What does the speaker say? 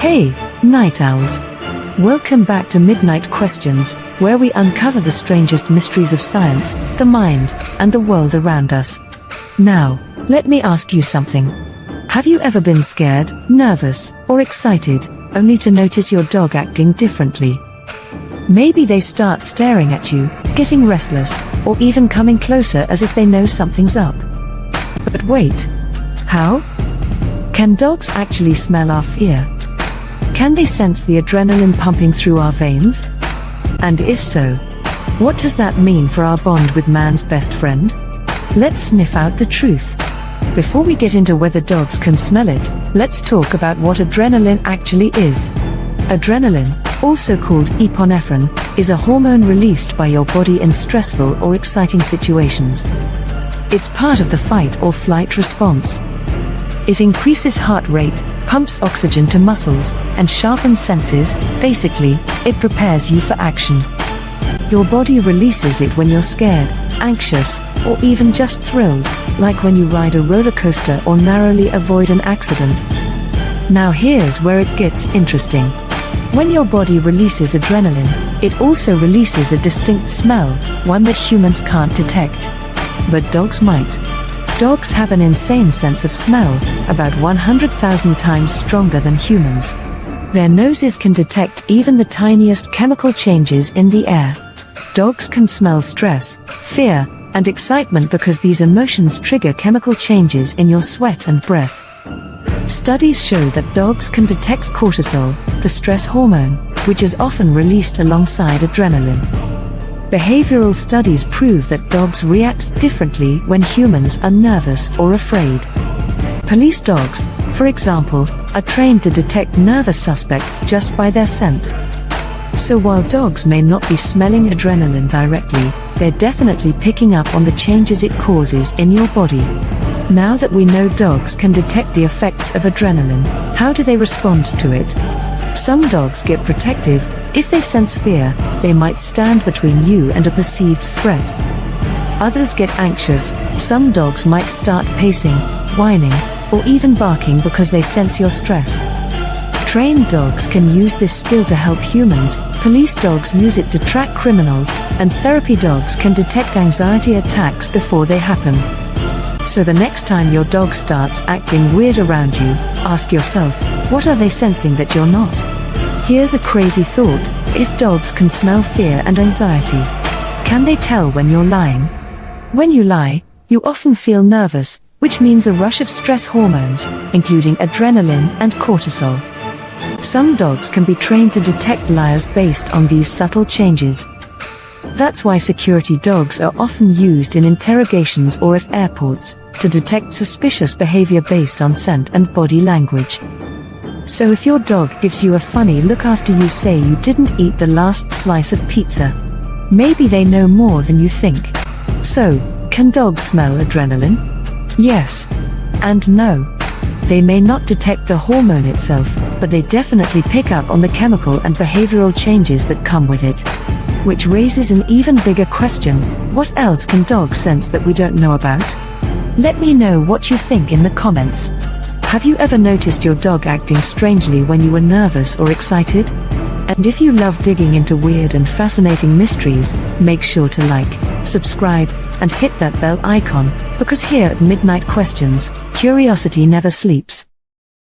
Hey, night owls. Welcome back to Midnight Questions, where we uncover the strangest mysteries of science, the mind, and the world around us. Now, let me ask you something. Have you ever been scared, nervous, or excited, only to notice your dog acting differently? Maybe they start staring at you, getting restless, or even coming closer as if they know something's up. But wait. How? Can dogs actually smell our fear? Can they sense the adrenaline pumping through our veins? And if so, what does that mean for our bond with man's best friend? Let's sniff out the truth. Before we get into whether dogs can smell it, let's talk about what adrenaline actually is. Adrenaline, also called epinephrine, is a hormone released by your body in stressful or exciting situations. It's part of the fight or flight response. It increases heart rate, pumps oxygen to muscles, and sharpens senses. Basically, it prepares you for action. Your body releases it when you're scared, anxious, or even just thrilled, like when you ride a roller coaster or narrowly avoid an accident. Now here's where it gets interesting. When your body releases adrenaline, it also releases a distinct smell, one that humans can't detect. But dogs might. Dogs have an insane sense of smell, about 100,000 times stronger than humans. Their noses can detect even the tiniest chemical changes in the air. Dogs can smell stress, fear, and excitement because these emotions trigger chemical changes in your sweat and breath. Studies show that dogs can detect cortisol, the stress hormone, which is often released alongside adrenaline. Behavioral studies prove that dogs react differently when humans are nervous or afraid. Police dogs, for example, are trained to detect nervous suspects just by their scent. So while dogs may not be smelling adrenaline directly, they're definitely picking up on the changes it causes in your body. Now that we know dogs can detect the effects of adrenaline, how do they respond to it? Some dogs get protective. If they sense fear, they might stand between you and a perceived threat. Others get anxious. Some dogs might start pacing, whining, or even barking because they sense your stress. Trained dogs can use this skill to help humans, police dogs use it to track criminals, and therapy dogs can detect anxiety attacks before they happen. So the next time your dog starts acting weird around you, ask yourself, what are they sensing that you're not? Here's a crazy thought. If dogs can smell fear and anxiety, can they tell when you're lying? When you lie, you often feel nervous, which means a rush of stress hormones, including adrenaline and cortisol. Some dogs can be trained to detect liars based on these subtle changes. That's why security dogs are often used in interrogations or at airports, to detect suspicious behavior based on scent and body language. So if your dog gives you a funny look after you say you didn't eat the last slice of pizza, maybe they know more than you think. So, can dogs smell adrenaline? Yes. And no. They may not detect the hormone itself, but they definitely pick up on the chemical and behavioral changes that come with it. Which raises an even bigger question: what else can dogs sense that we don't know about? Let me know what you think in the comments. Have you ever noticed your dog acting strangely when you were nervous or excited? And if you love digging into weird and fascinating mysteries, make sure to like, subscribe, and hit that bell icon, because here at Midnight Questions, curiosity never sleeps.